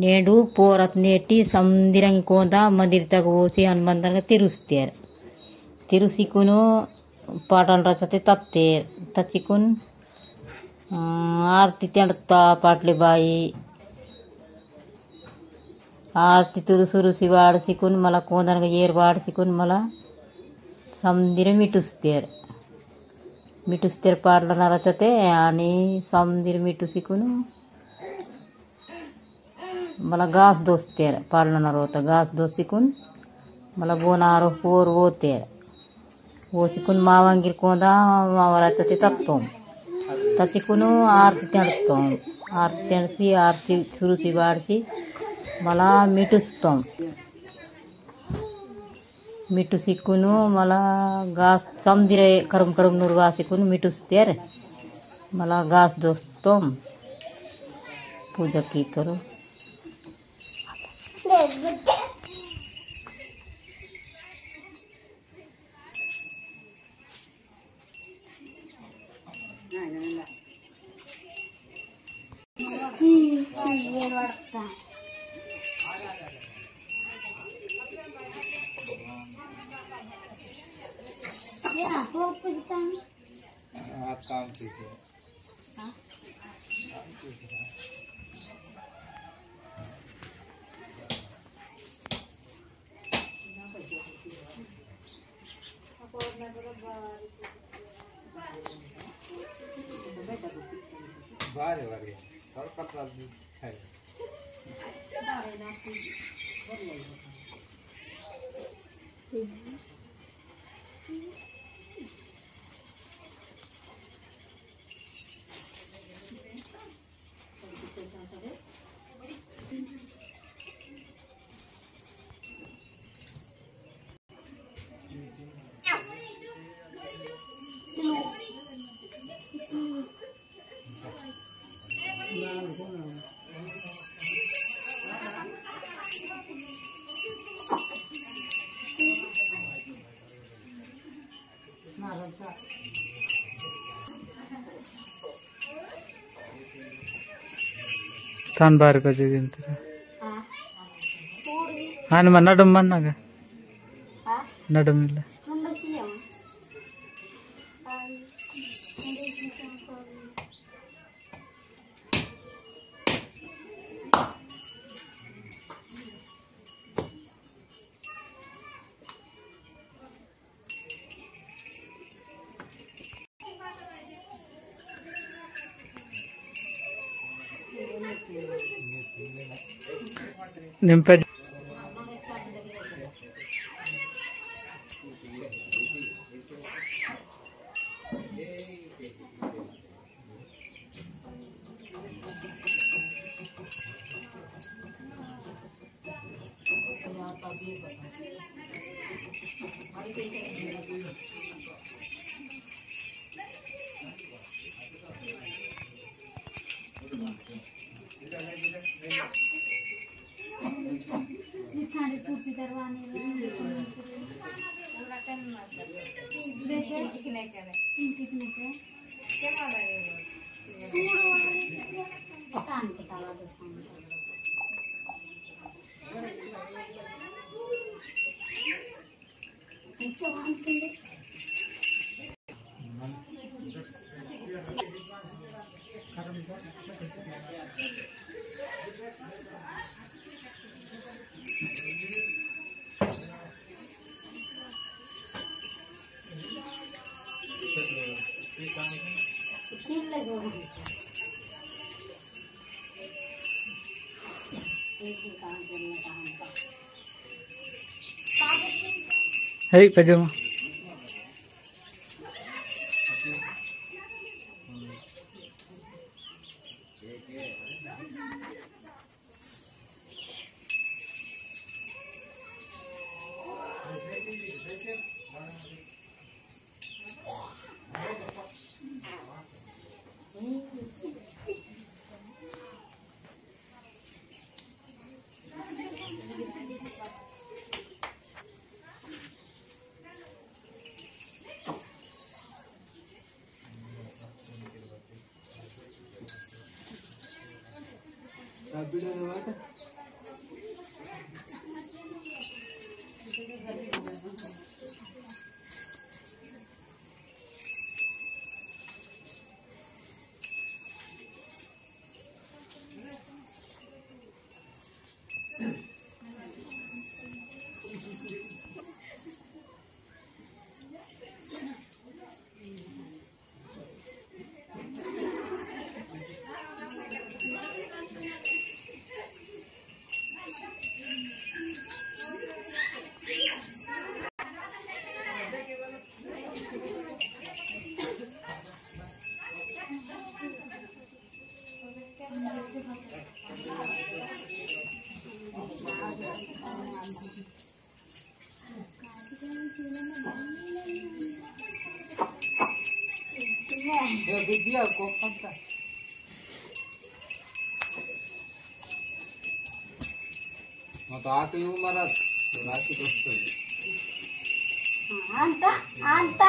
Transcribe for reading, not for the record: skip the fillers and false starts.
నేడు పోరత్ నేటి సందిరంగి కోంದ ಮಂದಿರದಾಗ ಹೋಸಿ ಹನುಮಂತನಿಗೆ ತಿರುಸ್ತಾರೆ. ತಿರುಸಿಕುನು ಪಾಟಲ್ ರಚತೆ ತತ್ತೇರ್ ತಚ್ಚಿಕುನ್ आरती तेंडता पाटली बाई आरती तुरुसुरुसी वाड शिकून मला कोंदन येर वाड शिकून मला समदिर मिटुस्तेर पाडला नाराचते आणि समदिर मिटू शिकून मला घास दोस्तेर पाडणार होतं. घास दोस शिकून मला बोनारो पोर होते वो शिकून मावांगीर कोंदा मावराचं ते तत्तो तचिकुनु आरती तेंडतो. आरती तेंडसी आरती सुरुसी बाडसी मला मिटुस्तं. मिटू शिकून मला घास समदिरे करम करम नूर घास शिकून मिटुस्तेर मला घास दोस्तो पूजा की करो. बारे बारे सरकार है तान बार का जगह हान मन नडम मन ना नडम ಇಲ್ಲ निंपे हे पजामा तो आके उमर राखी दोस्तों ಅಂತ